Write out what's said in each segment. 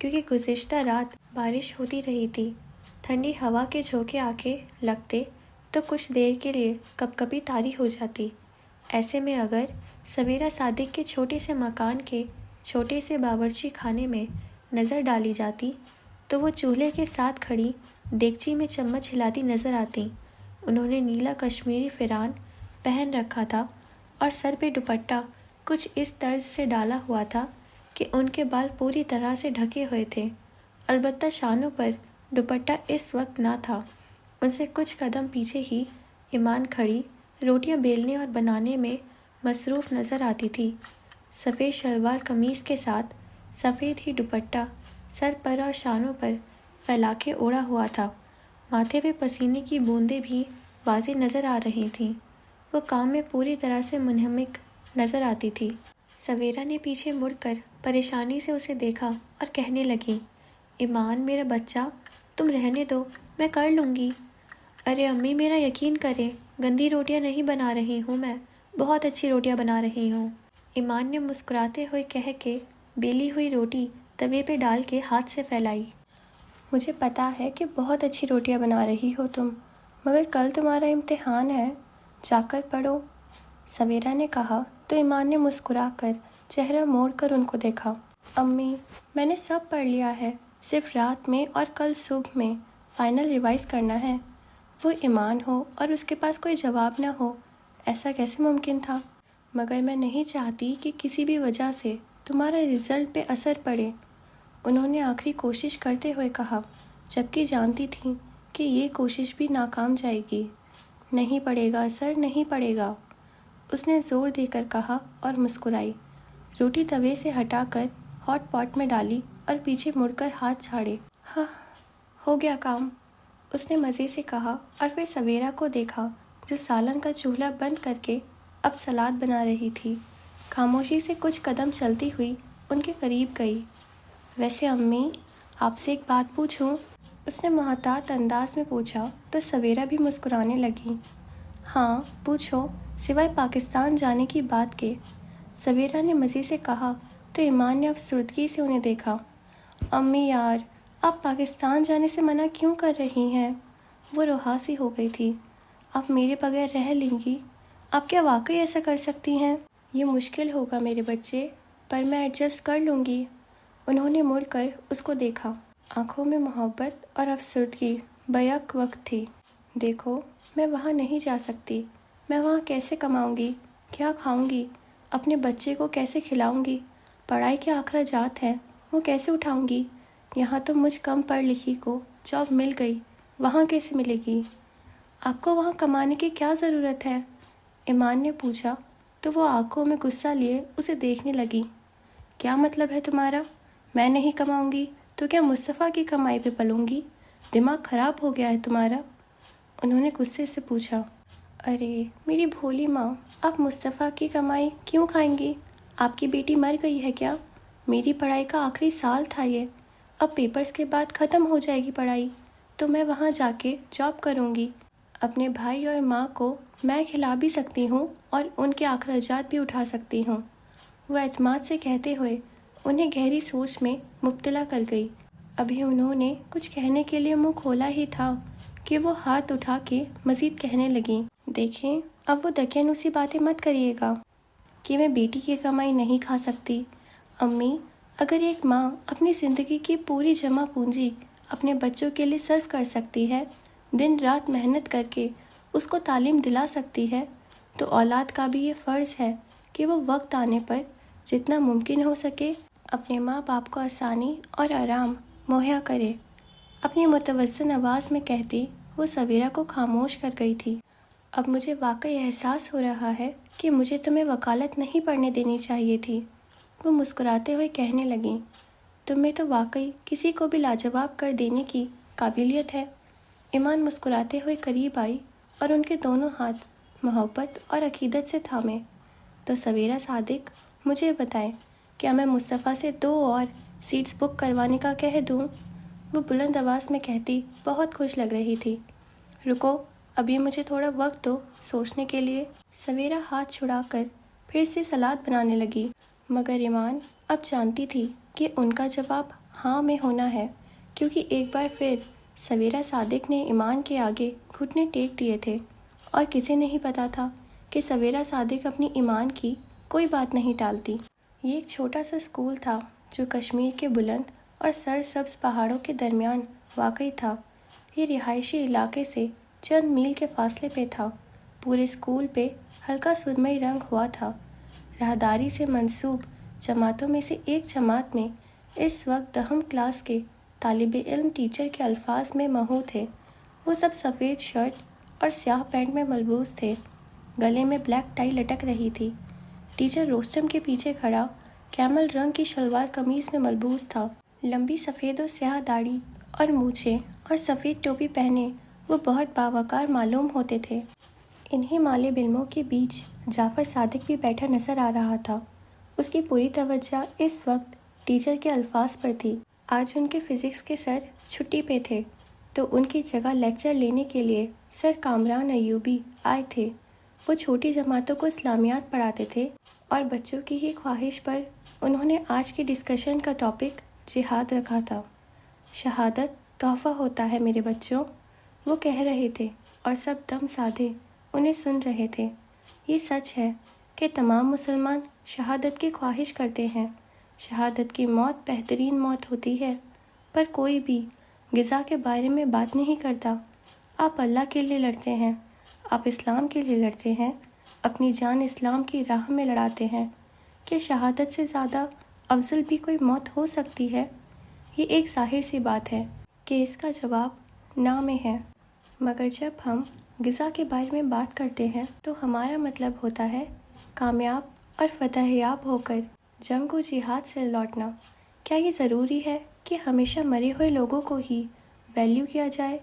کیونکہ گزشتہ رات بارش ہوتی رہی تھی۔ ٹھنڈی ہوا کے جھونکے آ کے لگتے تو کچھ دیر کے لیے کپ کپی طاری ہو جاتی۔ ایسے میں اگر سویرا صادق کے چھوٹے سے مکان کے چھوٹے سے باورچی خانے میں نظر ڈالی جاتی تو وہ چولہے کے ساتھ کھڑی دیگچی میں چمچ ہلاتی نظر آتی۔ انہوں نے نیلا کشمیری فران پہن رکھا تھا اور سر پہ دوپٹہ کچھ اس طرز سے ڈالا ہوا تھا کہ ان کے بال پوری طرح سے ڈھکے ہوئے تھے، البتہ شانوں پر دوپٹہ اس وقت نہ تھا۔ ان سے کچھ قدم پیچھے ہی ایمان کھڑی روٹیاں بیلنے اور بنانے میں مصروف نظر آتی تھی۔ سفید شلوار قمیص کے ساتھ سفید ہی دوپٹہ سر پر اور شانوں پر پھیلا کے اوڑھا ہوا تھا۔ ماتھے پہ پسینے کی بوندیں بھی واضح نظر آ رہی تھیں۔ وہ کام میں پوری طرح سے منہمک نظر آتی تھی۔ سویرا نے پیچھے مڑ کر پریشانی سے اسے دیکھا اور کہنے لگی، ایمان میرا بچہ، تم رہنے دو، میں کر لوں گی۔ ارے امی میرا یقین کریں، گندی روٹیاں نہیں بنا رہی ہوں میں، بہت اچھی روٹیاں بنا رہی ہوں۔ ایمان نے مسکراتے ہوئے کہہ کے بیلی ہوئی روٹی توے پہ ڈال کے ہاتھ سے پھیلائی۔ مجھے پتا ہے کہ بہت اچھی روٹیاں بنا رہی ہو تم، مگر کل تمہارا امتحان ہے، جا کر پڑھو، سویرا نے کہا تو ایمان نے مسکرا کر چہرہ موڑ کر ان کو دیکھا۔ امی میں نے سب پڑھ لیا ہے، صرف رات میں اور کل صبح میں فائنل ریوائز کرنا ہے۔ وہ ایمان ہو اور اس کے پاس کوئی جواب نہ ہو، ایسا کیسے ممکن تھا؟ مگر میں نہیں چاہتی کہ کسی بھی وجہ سے تمہارا رزلٹ پہ اثر پڑے، انہوں نے آخری کوشش کرتے ہوئے کہا، جبکہ جانتی تھی کہ یہ کوشش بھی ناکام جائے گی۔ نہیں پڑے گا اثر، نہیں پڑے گا، اس نے زور دے کر کہا اور مسکرائی۔ روٹی توے سے ہٹا کر ہاٹ پاٹ میں ڈالی اور پیچھے مڑ کر ہاتھ جھاڑے۔ ہاں ہو گیا کام، اس نے مزے سے کہا اور پھر سویرا کو دیکھا جو سالن کا چولہا بند کر کے اب سلاد بنا رہی تھی۔ خاموشی سے کچھ قدم چلتی ہوئی ان کے قریب گئی۔ ویسے امی آپ سے ایک بات پوچھوں؟ اس نے محتاط انداز میں پوچھا تو سویرا بھی مسکرانے لگی۔ ہاں پوچھو، سوائے پاکستان جانے کی بات کے، سویرا نے مزے سے کہا تو ایمان نے افسردگی سے انہیں دیکھا۔ امی یار، آپ پاکستان جانے سے منع کیوں کر رہی ہیں؟ وہ رہا سی ہو گئی تھی۔ آپ میرے بغیر رہ لیں گی؟ آپ کیا واقعی ایسا کر سکتی ہیں؟ یہ مشکل ہوگا میرے بچے، پر میں ایڈجسٹ کر لوں گی۔ انہوں نے مڑ کر اس کو دیکھا، آنکھوں میں محبت اور افسردگی بیک وقت تھی۔ دیکھو میں وہاں نہیں جا سکتی، میں وہاں کیسے کماؤں گی، کیا کھاؤں گی، اپنے بچے کو کیسے کھلاؤں گی، پڑھائی کے اخراجات ہیں وہ کیسے اٹھاؤں گی؟ یہاں تو مجھ کم پڑھ لکھی کو جاب مل گئی، وہاں کیسے ملے گی؟ آپ کو وہاں کمانے کی کیا ضرورت ہے؟ ایمان نے پوچھا تو وہ آنکھوں میں غصہ لیے اسے دیکھنے لگی۔ کیا مطلب ہے تمہارا؟ میں نہیں کماؤں گی تو کیا مصطفیٰ کی کمائی پہ پلوں گی؟ دماغ خراب ہو گیا ہے تمہارا؟ انہوں نے غصے سے پوچھا۔ ارے میری بھولی ماں، آپ مصطفیٰ کی کمائی کیوں کھائیں گی؟ آپ کی بیٹی مر گئی ہے کیا؟ میری پڑھائی کا آخری سال تھا یہ، اب پیپرز کے بعد ختم ہو جائے گی پڑھائی، تو میں وہاں جا کے جاب کروں گی۔ اپنے بھائی اور ماں کو میں کھلا بھی سکتی ہوں اور ان کے اخراجات بھی اٹھا سکتی ہوں، وہ اعتماد سے کہتے ہوئے انہیں گہری سوچ میں مبتلا کر گئی۔ ابھی انہوں نے کچھ کہنے کے لیے منہ کھولا ہی تھا کہ وہ ہاتھ اٹھا کے مزید کہنے لگیں، دیکھیں اب وہ دقیانوسی باتیں مت کریے گا کہ میں بیٹی کی کمائی نہیں کھا سکتی۔ امی، اگر ایک ماں اپنی زندگی کی پوری جمع پونجی اپنے بچوں کے لیے صرف کر سکتی ہے، دن رات محنت کر کے اس کو تعلیم دلا سکتی ہے، تو اولاد کا بھی یہ فرض ہے کہ وہ وقت آنے پر جتنا ممکن ہو سکے اپنے ماں باپ کو آسانی اور آرام مہیا کرے۔ اپنی متوازن آواز میں کہتی وہ سویرا کو خاموش کر گئی تھی۔ اب مجھے واقعی احساس ہو رہا ہے کہ مجھے تمہیں وکالت نہیں پڑھنے دینی چاہیے تھی، وہ مسکراتے ہوئے کہنے لگیں۔ تمہیں تو واقعی کسی کو بھی لاجواب کر دینے کی قابلیت ہے۔ ایمان مسکراتے ہوئے قریب آئی اور ان کے دونوں ہاتھ محبت اور عقیدت سے تھامے۔ تو سویرا صادق، مجھے بتائیں، کیا میں مصطفیٰ سے 2 اور سیٹس بک کروانے کا کہہ دوں؟ وہ بلند آواز میں کہتی بہت خوش لگ رہی تھی۔ رکو، ابھی مجھے تھوڑا وقت دو سوچنے کے لیے۔ سویرا ہاتھ چھڑا کر پھر سے سلاد بنانے لگی، مگر ایمان اب جانتی تھی کہ ان کا جواب ہاں میں ہونا ہے، کیونکہ ایک بار پھر سویرا صادق نے ایمان کے آگے گھٹنے ٹیک دیے تھے، اور کسی نہیں پتا تھا کہ سویرا صادق اپنی ایمان کی کوئی بات نہیں ٹالتی۔ یہ ایک چھوٹا سا اسکول تھا جو کشمیر کے بلند اور سرسبز پہاڑوں کے درمیان واقع تھا۔ یہ رہائشی علاقے سے چند میل کے فاصلے پہ تھا۔ پورے اسکول پہ ہلکا سرمئی رنگ ہوا تھا۔ راہداری سے منسوب جماعتوں میں سے ایک جماعت میں اس وقت دہم کلاس کے طالب علم ٹیچر کے الفاظ میں محو تھے۔ وہ سب سفید شرٹ اور سیاہ پینٹ میں ملبوس تھے۔ گلے میں بلیک ٹائی لٹک رہی تھی۔ ٹیچر روسٹم کے پیچھے کھڑا کیمل رنگ کی شلوار قمیض میں ملبوس تھا۔ لمبی سفید و سیاہ داڑھی اور مونچھیں اور سفید ٹوپی پہنے وہ بہت باوقار معلوم ہوتے تھے۔ انہی مالب علموں کے بیچ جعفر صادق بھی بیٹھا نظر آ رہا تھا۔ اس کی پوری توجہ اس وقت ٹیچر کے الفاظ پر تھی۔ آج ان کے فزکس کے سر چھٹی پہ تھے، تو ان کی جگہ لیکچر لینے کے لیے سر کامران ایوبی آئے تھے۔ وہ چھوٹی جماعتوں کو اسلامیات پڑھاتے تھے، اور بچوں کی ہی خواہش پر انہوں نے آج کی ڈسکشن کا ٹاپک جہاد رکھا تھا۔ شہادت تحفہ ہوتا ہے میرے بچوں، وہ کہہ رہے تھے، اور سب دم سادھے انہیں سن رہے تھے۔ یہ سچ ہے کہ تمام مسلمان شہادت کی خواہش کرتے ہیں۔ شہادت کی موت بہترین موت ہوتی ہے، پر کوئی بھی غذا کے بارے میں بات نہیں کرتا۔ آپ اللہ کے لیے لڑتے ہیں، آپ اسلام کے لیے لڑتے ہیں، اپنی جان اسلام کی راہ میں لڑاتے ہیں۔ کہ شہادت سے زیادہ افضل بھی کوئی موت ہو سکتی ہے؟ یہ ایک ظاہر سی بات ہے کہ اس کا جواب نہ میں ہے، مگر جب ہم غذا کے بارے میں بات کرتے ہیں تو ہمارا مطلب ہوتا ہے کامیاب اور فتح یاب ہو کر جنگ و جہاد سے لوٹنا۔ کیا یہ ضروری ہے کہ ہمیشہ مرے ہوئے لوگوں کو ہی ویلیو کیا جائے؟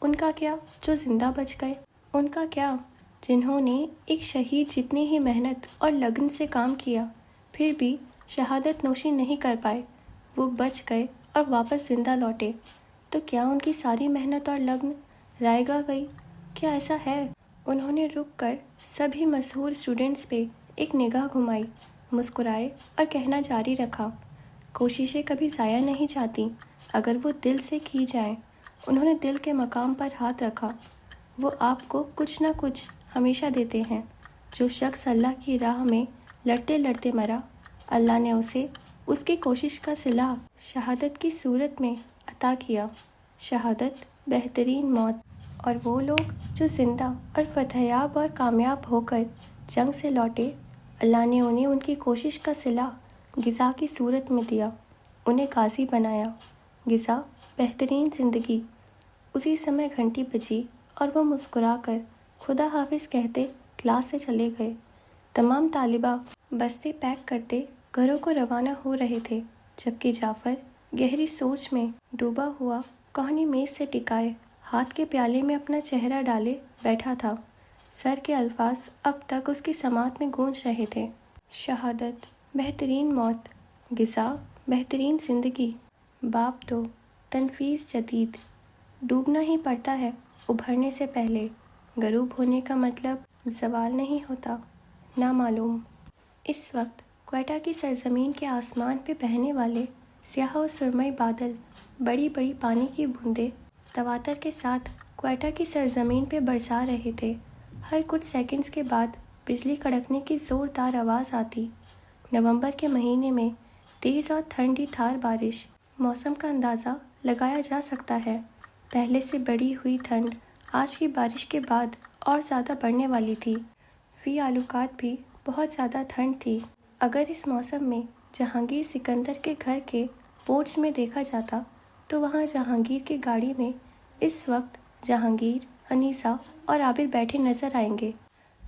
ان کا کیا جو زندہ بچ گئے؟ ان کا کیا جنہوں نے ایک شہید جتنی ہی محنت اور لگن سے کام کیا، پھر بھی شہادت نوشی نہیں کر پائے؟ وہ بچ گئے اور واپس زندہ لوٹے، تو کیا ان کی ساری محنت اور لگن رائے گا گئی؟ کیا ایسا ہے؟ انہوں نے رک کر سبھی مشہور اسٹوڈنٹس پہ ایک نگاہ گھمائی، مسکرائے اور کہنا جاری رکھا، کوششیں کبھی ضائع نہیں جاتی اگر وہ دل سے کی جائیں۔ انہوں نے دل کے مقام پر ہاتھ رکھا۔ وہ آپ کو کچھ نہ کچھ ہمیشہ دیتے ہیں۔ جو شخص اللہ کی راہ میں لڑتے لڑتے مرا، اللہ نے اسے اس کی کوشش کا صلہ شہادت کی صورت میں عطا کیا۔ شہادت بہترین موت۔ اور وہ لوگ جو زندہ اور فتح یاب اور کامیاب ہو کر جنگ سے لوٹے، اللہ نے انہیں ان کی کوشش کا صلہ غذا کی صورت میں دیا، انہیں غازی بنایا۔ غذا بہترین زندگی۔ اسی سمے گھنٹی بجی اور وہ مسکرا کر خدا حافظ کہتے کلاس سے چلے گئے۔ تمام طالبہ بستے پیک کرتے گھروں کو روانہ ہو رہے تھے، جبکہ جعفر گہری سوچ میں ڈوبا ہوا کہانی میز سے ٹکائے ہاتھ کے پیالے میں اپنا چہرہ ڈالے بیٹھا تھا۔ سر کے الفاظ اب تک اس کی سماعت میں گونج رہے تھے۔ شہادت بہترین موت، غذا بہترین زندگی۔ باب 2، تنفیذ جدید۔ ڈوبنا ہی پڑتا ہے ابھرنے سے پہلے۔ غروب ہونے کا مطلب زوال نہیں ہوتا۔ نامعلوم۔ اس وقت کوئٹہ کی سرزمین کے آسمان پہ بہنے والے سیاہ و سرمئی بادل، بڑی بڑی پانی کی بوندیں تواتر کے ساتھ کوئٹہ کی سرزمین پہ برسا رہے تھے۔ ہر کچھ سیکنڈز کے بعد بجلی کڑکنے کی زوردار آواز آتی۔ نومبر کے مہینے میں تیز اور ٹھنڈی تھار بارش۔ موسم کا اندازہ لگایا جا سکتا ہے۔ پہلے سے بڑھی ہوئی ٹھنڈ آج کی بارش کے بعد اور زیادہ بڑھنے والی تھی۔ فی الوقات بھی بہت زیادہ ٹھنڈ تھی۔ اگر اس موسم میں جہانگیر سکندر کے گھر کے پورچ میں دیکھا جاتا تو وہاں جہانگیر کی گاڑی میں اس وقت جہانگیر، انیسہ اور عابر بیٹھے نظر آئیں گے۔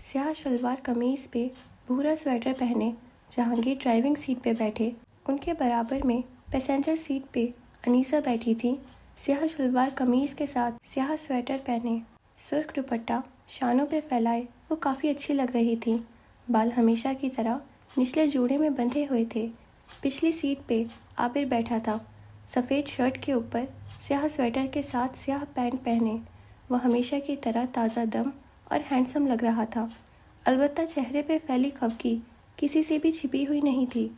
سیاہ شلوار قمیض پہ بھورا سویٹر پہنے جہانگیر ڈرائیونگ سیٹ پہ بیٹھے۔ ان کے برابر میں پیسنجر سیٹ پہ انیسہ بیٹھی تھی، سیاہ شلوار قمیض کے ساتھ سیاہ سویٹر پہنے، سرخ دوپٹہ شانوں پہ پھیلائے وہ کافی اچھی لگ رہی تھی۔ بال ہمیشہ کی طرح نچلے جوڑے میں بندھے ہوئے تھے۔ پچھلی سیٹ پہ عابر بیٹھا تھا، سفید شرٹ کے اوپر سیاہ سویٹر کے ساتھ سیاہ پینٹ پہنے۔ وہ ہمیشہ کی طرح تازہ دم اور ہینڈسم لگ رہا تھا، البتہ چہرے پہ پھیلی خفگی کسی سے بھی چھپی ہوئی نہیں تھی۔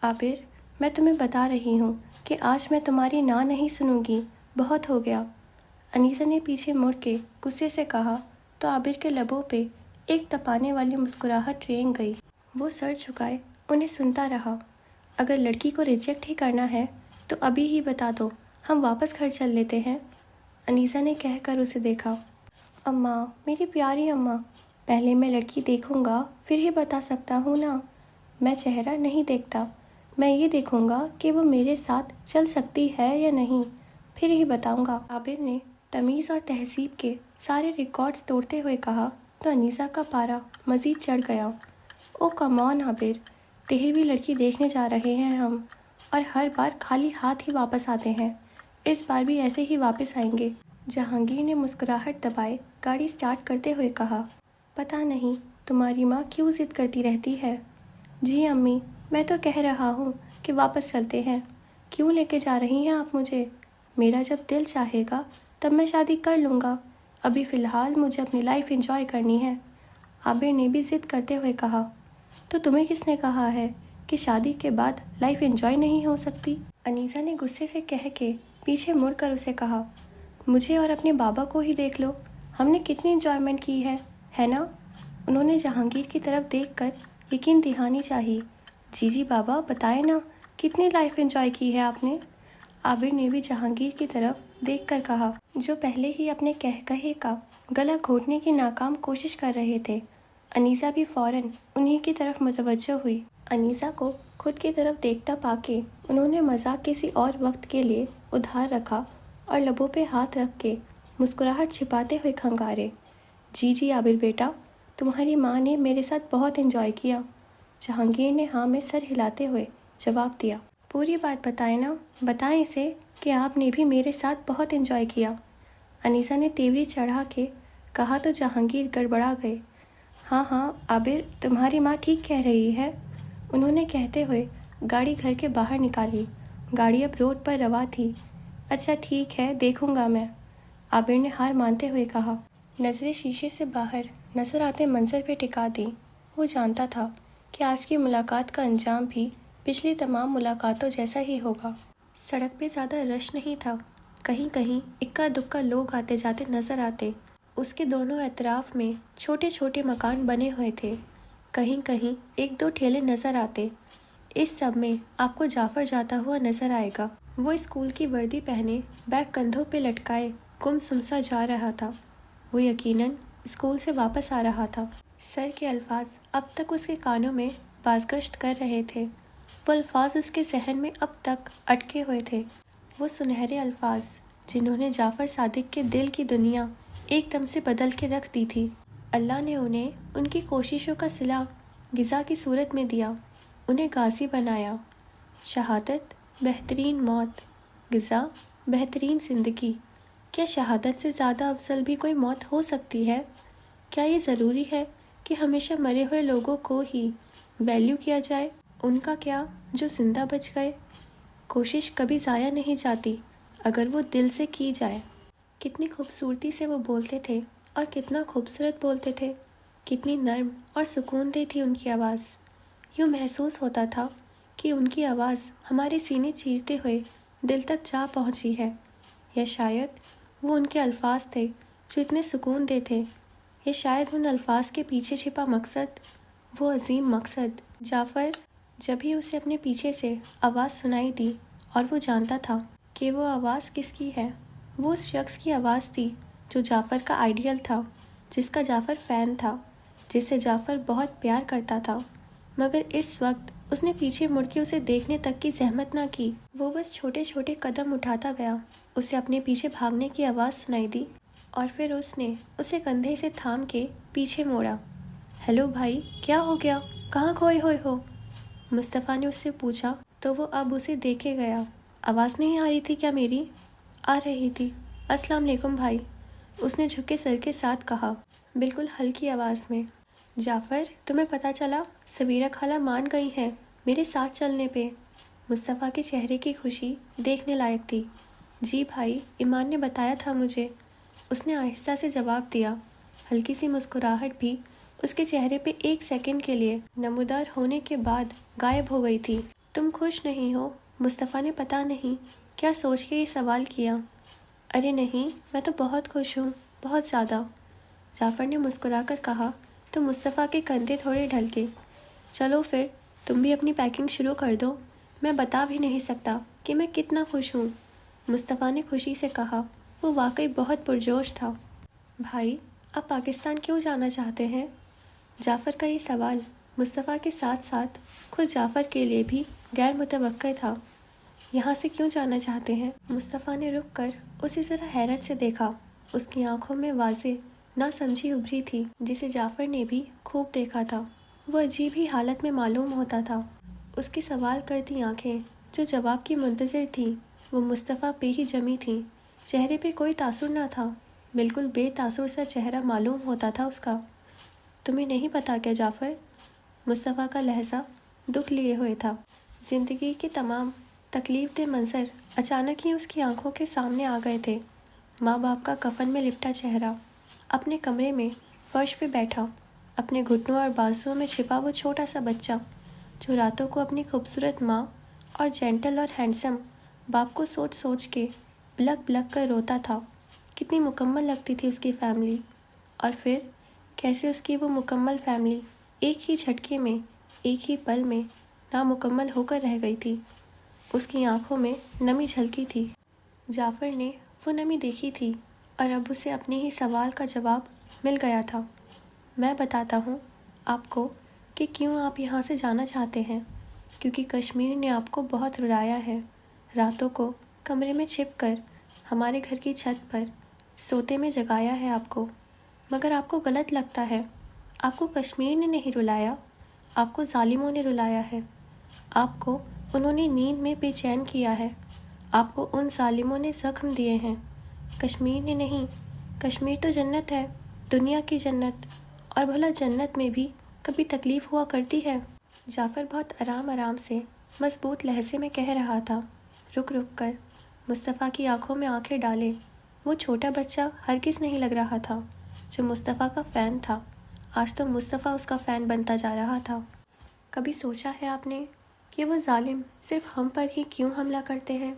عابر میں تمہیں بتا رہی ہوں کہ آج میں تمہاری نہ نہیں سنوں گی، بہت ہو گیا۔ انیسہ نے پیچھے مڑ کے غصے سے کہا تو عابر کے لبوں پہ ایک تپانے والی مسکراہٹ رینگ گئی۔ وہ سر جھکائے انہیں سنتا رہا۔ اگر لڑکی کو ریجیکٹ ہی کرنا ہے تو ابھی ہی بتا دو، ہم واپس گھر چل لیتے ہیں۔ انیسہ نے کہہ کر اسے دیکھا۔ اماں، میری پیاری اماں، پہلے میں لڑکی دیکھوں گا پھر ہی بتا سکتا ہوں نا۔ میں چہرہ نہیں دیکھتا، میں یہ دیکھوں گا کہ وہ میرے ساتھ چل سکتی ہے یا نہیں، پھر ہی بتاؤں گا۔ عابر نے تمیز اور تہذیب کے سارے ریکارڈز توڑتے ہوئے کہا تو انیسہ کا پارا مزید چڑھ گیا۔ او کم آن عابر، 13ویں لڑکی دیکھنے جا رہے ہیں ہم، اور ہر بار خالی ہاتھ ہی واپس آتے ہیں، اس بار بھی ایسے ہی واپس آئیں گے۔ جہانگیر نے مسکراہٹ دبائے گاڑی سٹارٹ کرتے ہوئے کہا، پتہ نہیں تمہاری ماں کیوں ضد کرتی رہتی ہے۔ جی امی، میں تو کہہ رہا ہوں کہ واپس چلتے ہیں۔ کیوں لے کے جا رہی ہیں آپ مجھے؟ میرا جب دل چاہے گا تب میں شادی کر لوں گا، ابھی فی الحال مجھے اپنی لائف انجوائے کرنی ہے۔ عابر نے بھی ضد کرتے ہوئے کہا، تو تمہیں کس نے کہا ہے کہ شادی کے بعد لائف انجوائے نہیں ہو سکتی؟ انیسہ نے غصے سے کہہ کے پیچھے مڑ کر اسے کہا، مجھے اور اپنے بابا کو ہی دیکھ لو، ہم نے کتنی انجوائمنٹ کی ہے نا؟ انہوں نے جہانگیر کی طرف دیکھ کر یقین دہانی چاہی۔ جی بابا، بتائے نا کتنی لائف انجوائے کی ہے آپ نے؟ عابر نے بھی جہانگیر کی طرف دیکھ کر کہا، جو پہلے ہی اپنے کہے کا گلا گھونٹنے کی ناکام کوشش کر رہے تھے۔ انیسہ بھی فوراً انہی کی طرف متوجہ ہوئی۔ انیسہ کو خود کی طرف دیکھتا پا کے انہوں نے مذاق کسی اور وقت کے لیے ادھار رکھا اور لبوں پہ ہاتھ رکھ کے مسکراہٹ چھپاتے ہوئے کھنگارے، جی عابر بیٹا، تمہاری ماں نے میرے ساتھ بہت انجوائے کیا۔ جہانگیر نے ہاں میں سر ہلاتے ہوئے جواب دیا۔ پوری بات بتائیں نا، بتائیں اسے کہ آپ نے بھی میرے ساتھ بہت انجوائے کیا۔ انیسہ نے تیوری چڑھا کے کہا تو جہانگیر گڑبڑا گئے۔ ہاں عابر، تمہاری ماں ٹھیک کہہ رہی ہے، انہوں نے کہتے ہوئے گاڑی گھر کے باہر نکالی۔ گاڑی اب روڈ پر رواں تھی۔ اچھا ٹھیک ہے، دیکھوں گا میں، عابر نے ہار مانتے ہوئے کہا۔ نظریں شیشے سے باہر نظر آتے منظر پہ ٹکا دیں۔ وہ جانتا تھا کہ آج کی ملاقات کا انجام بھی پچھلی تمام ملاقاتوں جیسا ہی ہوگا۔ سڑک پہ زیادہ رش نہیں تھا، کہیں کہیں اکا دکا لوگ آتے جاتے نظر آتے۔ اس کے دونوں اطراف میں چھوٹے چھوٹے مکان بنے ہوئے تھے، کہیں کہیں ایک دو ٹھیلے نظر آتے۔ اس سب میں آپ کو جعفر جاتا ہوا نظر آئے گا۔ وہ اسکول کی وردی پہنے بیگ کندھوں پہ لٹکائے گمسم سا جا رہا تھا۔ وہ یقیناً اسکول سے واپس آ رہا تھا۔ سر کے الفاظ اب تک اس کے کانوں میں بازگشت کر رہے تھے۔ وہ الفاظ اس کے ذہن میں اب تک اٹکے ہوئے تھے، وہ سنہرے الفاظ جنہوں نے جعفر صادق کے دل کی دنیا ایک دم سے بدل کے رکھ دی تھی۔ اللہ نے انہیں ان کی کوششوں کا صلہ غذا کی صورت میں دیا، انہیں غازی بنایا۔ شہادت بہترین موت، غذا بہترین زندگی۔ کیا شہادت سے زیادہ افضل بھی کوئی موت ہو سکتی ہے؟ کیا یہ ضروری ہے کہ ہمیشہ مرے ہوئے لوگوں کو ہی ویلیو کیا جائے؟ ان کا کیا جو زندہ بچ گئے؟ کوشش کبھی ضائع نہیں جاتی اگر وہ دل سے کی جائے۔ کتنی خوبصورتی سے وہ بولتے تھے اور کتنا خوبصورت بولتے تھے، کتنی نرم اور سکون دہ تھی ان کی آواز۔ یوں محسوس ہوتا تھا کہ ان کی آواز ہمارے سینے چیرتے ہوئے دل تک جا پہنچی ہے، یا شاید وہ ان کے الفاظ تھے جو اتنے سکون دہ تھے، یا شاید ان الفاظ کے پیچھے چھپا مقصد، وہ عظیم مقصد۔ جعفر، جب ہی اسے اپنے پیچھے سے آواز سنائی دی اور وہ جانتا تھا کہ وہ آواز کس کی ہے، وہ اس شخص کی آواز تھی جو جعفر کا آئیڈیل تھا، جس کا جعفر فین تھا، جس سے جعفر بہت پیار کرتا تھا، مگر اس وقت اس نے پیچھے مڑ کے اسے دیکھنے تک کی زحمت نہ کی۔ وہ بس چھوٹے چھوٹے قدم اٹھاتا گیا، اسے اپنے پیچھے بھاگنے کی آواز سنائی دی اور پھر اس نے اسے کندھے سے تھام کے پیچھے موڑا۔ ہیلو بھائی، کیا ہو گیا؟ کہاں کھوئے ہوئے ہو؟ مصطفیٰ نے اس سے پوچھا تو وہ اب اسے دیکھے گیا۔ آواز نہیں آ رہی تھی کیا میری؟ آ رہی تھی۔ السلام علیکم بھائی، اس نے جھکے سر کے ساتھ کہا، بالکل ہلکی آواز میں۔ جعفر، تمہیں پتہ چلا سویرا خالہ مان گئی ہیں میرے ساتھ چلنے پہ؟ مصطفیٰ کے چہرے کی خوشی دیکھنے لائق تھی۔ جی بھائی، ایمان نے بتایا تھا مجھے، اس نے آہستہ سے جواب دیا۔ ہلکی سی مسکراہٹ بھی اس کے چہرے پہ ایک سیکنڈ کے لیے نمودار ہونے کے بعد غائب ہو گئی تھی۔ تم خوش نہیں ہو؟ مصطفیٰ نے پتہ نہیں کیا سوچ کے یہ سوال کیا۔ ارے نہیں، میں تو بہت خوش ہوں، بہت زیادہ، جعفر نے مسکرا کر کہا تو مصطفیٰ کے کندھے تھوڑے ڈھلکے۔ چلو پھر تم بھی اپنی پیکنگ شروع کر دو، میں بتا بھی نہیں سکتا کہ میں کتنا خوش ہوں، مصطفیٰ نے خوشی سے کہا۔ وہ واقعی بہت پرجوش تھا۔ بھائی، آپ پاکستان کیوں جانا چاہتے ہیں؟ جعفر کا یہ سوال مصطفیٰ کے ساتھ ساتھ خود جعفر کے لیے بھی غیر متوقع تھا۔ یہاں سے کیوں جانا چاہتے ہیں؟ مصطفیٰ نے رک کر اسے ذرا حیرت سے دیکھا۔ اس کی آنکھوں میں واضح نہ سمجھی ابھری تھی، جسے جعفر نے بھی خوب دیکھا تھا۔ وہ عجیب ہی حالت میں معلوم ہوتا تھا۔ اس کی سوال کرتی آنکھیں جو جواب کی منتظر تھیں وہ مصطفیٰ پہ ہی جمی تھیں۔ چہرے پہ کوئی تاثر نہ تھا، بالکل بے تاثر سا چہرہ معلوم ہوتا تھا اس کا۔ تمہیں نہیں پتا کیا جعفر؟ مصطفیٰ کا لہجہ دکھ لیے ہوئے تھا۔ زندگی کے تمام تکلیف دہ منظر اچانک ہی اس کی آنکھوں کے سامنے آ گئے تھے۔ ماں باپ کا کفن میں لپٹا چہرہ، اپنے کمرے میں فرش پہ بیٹھا، اپنے گھٹنوں اور بازوؤں میں چھپا وہ چھوٹا سا بچہ جو راتوں کو اپنی خوبصورت ماں اور جینٹل اور ہینڈسم باپ کو سوچ سوچ کے بلک بلک کر روتا تھا۔ کتنی مکمل لگتی تھی اس کی فیملی، اور پھر کیسے اس کی وہ مکمل فیملی ایک ہی جھٹکے میں، ایک ہی پل میں نامکمل ہو کر رہ گئی تھی۔ اس کی آنکھوں میں نمی جھلکی تھی۔ جعفر نے وہ نمی دیکھی تھی اور اب اسے اپنے ہی سوال کا جواب مل گیا تھا۔ میں بتاتا ہوں آپ کو کہ کیوں آپ یہاں سے جانا چاہتے ہیں، کیونکہ کشمیر نے آپ کو بہت رلایا ہے۔ راتوں کو کمرے میں چھپ کر ہمارے گھر کی چھت پر سوتے میں جگایا ہے آپ کو، مگر آپ کو غلط لگتا ہے۔ آپ کو کشمیر نے نہیں رلایا، آپ کو ظالموں نے رلایا ہے۔ آپ کو انہوں نے نیند میں بے چین کیا ہے، آپ کو ان ظالموں نے زخم دیے ہیں، کشمیر نے نہیں۔ کشمیر تو جنت ہے، دنیا کی جنت، اور بھلا جنت میں بھی کبھی تکلیف ہوا کرتی ہے؟ جعفر بہت آرام سے مضبوط لہجے میں کہہ رہا تھا۔ رک رک کر مصطفیٰ کی آنکھوں میں آنکھیں ڈالے۔ وہ چھوٹا بچہ ہرگز نہیں لگ رہا تھا جو مصطفیٰ کا فین تھا۔ آج تو مصطفیٰ اس کا فین بنتا جا رہا تھا۔ کبھی سوچا ہے آپ نے کہ وہ ظالم صرف ہم پر ہی کیوں حملہ کرتے ہیں؟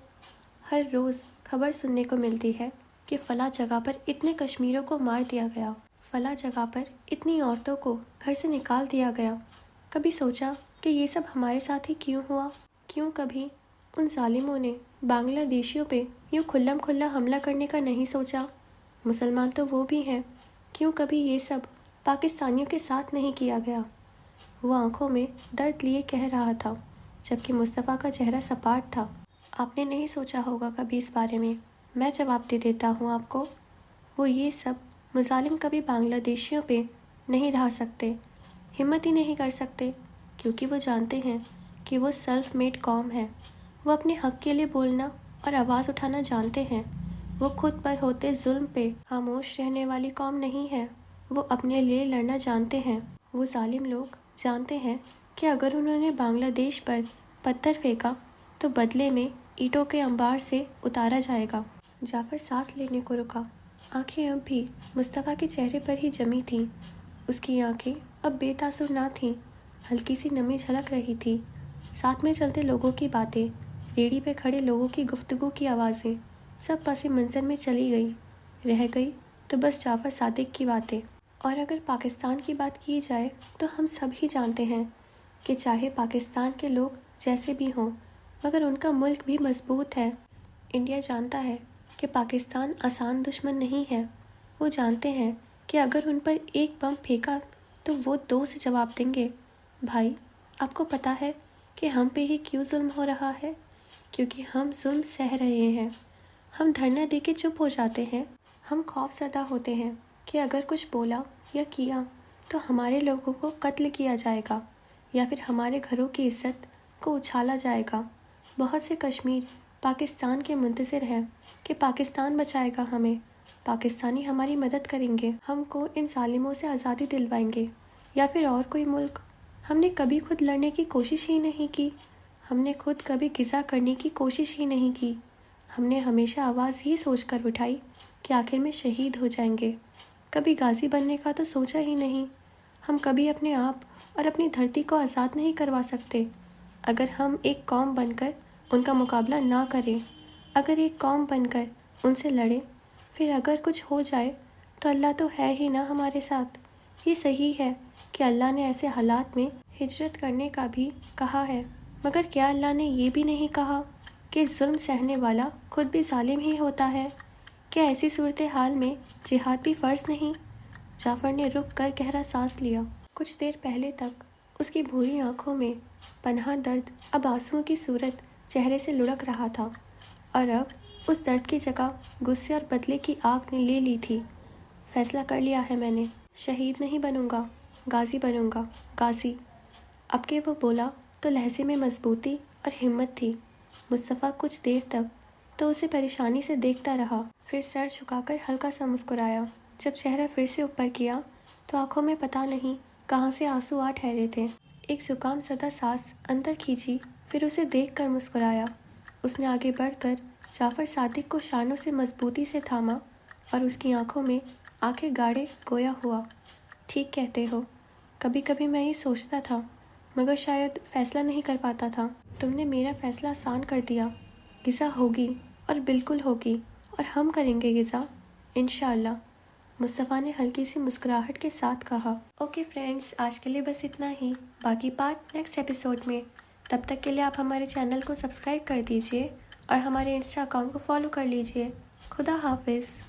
ہر روز خبر سننے کو ملتی ہے کہ فلاں جگہ پر اتنے کشمیریوں کو مار دیا گیا، فلاں جگہ پر اتنی عورتوں کو گھر سے نکال دیا گیا۔ کبھی سوچا کہ یہ سب ہمارے ساتھ ہی کیوں ہوا؟ کیوں کبھی ان ظالموں نے بنگلہ دیشیوں پہ یوں کھلم کھلا حملہ کرنے کا نہیں سوچا؟ مسلمان تو وہ بھی ہیں، کیوں کبھی یہ سب پاکستانیوں کے ساتھ نہیں کیا گیا؟ وہ آنکھوں میں درد لیے کہہ رہا تھا، جبکہ مصطفیٰ کا چہرہ سپاٹ تھا۔ آپ نے نہیں سوچا ہوگا کبھی اس بارے میں جواب دے دیتا ہوں آپ کو۔ وہ یہ سب مظالم کبھی بنگلہ دیشیوں پہ نہیں ڈھا سکتے، ہمت ہی نہیں کر سکتے، کیونکہ وہ جانتے ہیں کہ وہ سیلف میڈ قوم ہے۔ وہ اپنے حق کے لیے بولنا اور آواز اٹھانا جانتے ہیں۔ وہ خود پر ہوتے ظلم پہ خاموش رہنے والی قوم نہیں ہے۔ وہ اپنے لیے لڑنا جانتے ہیں۔ وہ ظالم لوگ جانتے ہیں کہ اگر انہوں نے بنگلہ دیش پر پتھر پھینکا تو بدلے میں اینٹوں کے انبار سے اتارا جائے گا۔ جعفر سانس لینے کو رکا۔ آنکھیں اب بھی مصطفیٰ کے چہرے پر ہی جمی تھیں۔ اس کی آنکھیں اب بے تاثر نہ تھیں، ہلکی سی نمی جھلک رہی تھی۔ ساتھ میں چلتے لوگوں کی باتیں، ریڑھی پہ کھڑے لوگوں کی گفتگو کی آوازیں سب پس منظر میں چلی گئی۔ رہ گئی تو بس جعفر صادق کی باتیں۔ اور اگر پاکستان کی بات کی جائے تو ہم سب ہی جانتے ہیں کہ چاہے پاکستان کے لوگ جیسے بھی ہوں مگر ان کا ملک بھی مضبوط ہے۔ انڈیا جانتا ہے کہ پاکستان آسان دشمن نہیں ہے۔ وہ جانتے ہیں کہ اگر ان پر ایک بم پھینکا تو وہ 2 سے جواب دیں گے۔ بھائی، آپ کو پتہ ہے کہ ہم پہ ہی کیوں ظلم ہو رہا ہے؟ کیونکہ ہم ظلم سہ رہے ہیں۔ ہم دھرنا دے کے چپ ہو جاتے ہیں۔ ہم خوف زدہ ہوتے ہیں کہ اگر کچھ بولا یا کیا تو ہمارے لوگوں کو قتل کیا جائے گا یا پھر ہمارے گھروں کی عزت کو اچھالا جائے گا۔ بہت سے کشمیر پاکستان کے منتظر ہیں کہ پاکستان بچائے گا ہمیں، پاکستانی ہماری مدد کریں گے، ہم کو ان ظالموں سے آزادی دلوائیں گے، یا پھر اور کوئی ملک۔ ہم نے کبھی خود لڑنے کی کوشش ہی نہیں کی، ہم نے خود کبھی غزہ کرنے کی کوشش ہی نہیں کی۔ ہم نے ہمیشہ آواز یہ سوچ کر اٹھائی کہ آخر میں شہید ہو جائیں گے، کبھی غازی بننے کا تو سوچا ہی نہیں۔ ہم کبھی اپنے آپ اور اپنی دھرتی کو آزاد نہیں کروا سکتے۔ اگر ہم ایک قوم بن کر ان کا مقابلہ نہ کریں، اگر ایک قوم بن کر ان سے لڑیں، پھر اگر کچھ ہو جائے تو اللہ تو ہے ہی نہ ہمارے ساتھ۔ یہ صحیح ہے کہ اللہ نے ایسے حالات میں ہجرت کرنے کا بھی کہا ہے، مگر کیا اللہ نے یہ بھی نہیں کہا کہ ظلم سہنے والا خود بھی ظالم ہی ہوتا ہے؟ کیا ایسی صورتحال میں جہاد بھی فرض نہیں؟ جعفر نے رک کر گہرا سانس لیا۔ کچھ دیر پہلے تک اس کی بھوری آنکھوں میں پنہاں درد اب آنسوؤں کی صورت چہرے سے لڑک رہا تھا، اور اب اس درد کی جگہ غصے اور بدلے کی آگ نے لے لی تھی۔ فیصلہ کر لیا ہے میں نے، شہید نہیں بنوں گا، غازی بنوں گا، غازی۔ اب کہ وہ بولا تو لہجے میں مضبوطی اور ہمت تھی۔ مصطفیٰ کچھ دیر تک تو اسے پریشانی سے دیکھتا رہا، پھر سر جھکا کر ہلکا سا مسکرایا۔ جب چہرہ پھر سے اوپر کیا تو آنکھوں میں پتہ نہیں کہاں سے آنسو آ ٹھہرے تھے۔ ایک زکام زدہ سانس اندر کھینچی، پھر اسے دیکھ کر مسکرایا۔ اس نے آگے بڑھ کر جعفر صادق کو شانوں سے مضبوطی سے تھاما اور اس کی آنکھوں میں آنکھیں گاڑے گویا ہوا۔ ٹھیک کہتے ہو، کبھی کبھی میں یہ سوچتا تھا، مگر شاید فیصلہ نہیں کر پاتا تھا۔ تم نے میرا فیصلہ آسان کر دیا۔ غزہ ہوگی اور بالکل ہوگی، اور ہم کریں گے غزہ، انشاءاللہ، مصطفیٰ نے ہلکی سی مسکراہٹ کے ساتھ کہا۔ اوکے فرینڈز، آج کے لیے بس اتنا ہی، باقی پارٹ نیکسٹ ایپیسوڈ میں۔ تب تک کے لیے آپ ہمارے چینل کو سبسکرائب کر دیجئے اور ہمارے انسٹا اکاؤنٹ کو فالو کر لیجئے۔ خدا حافظ۔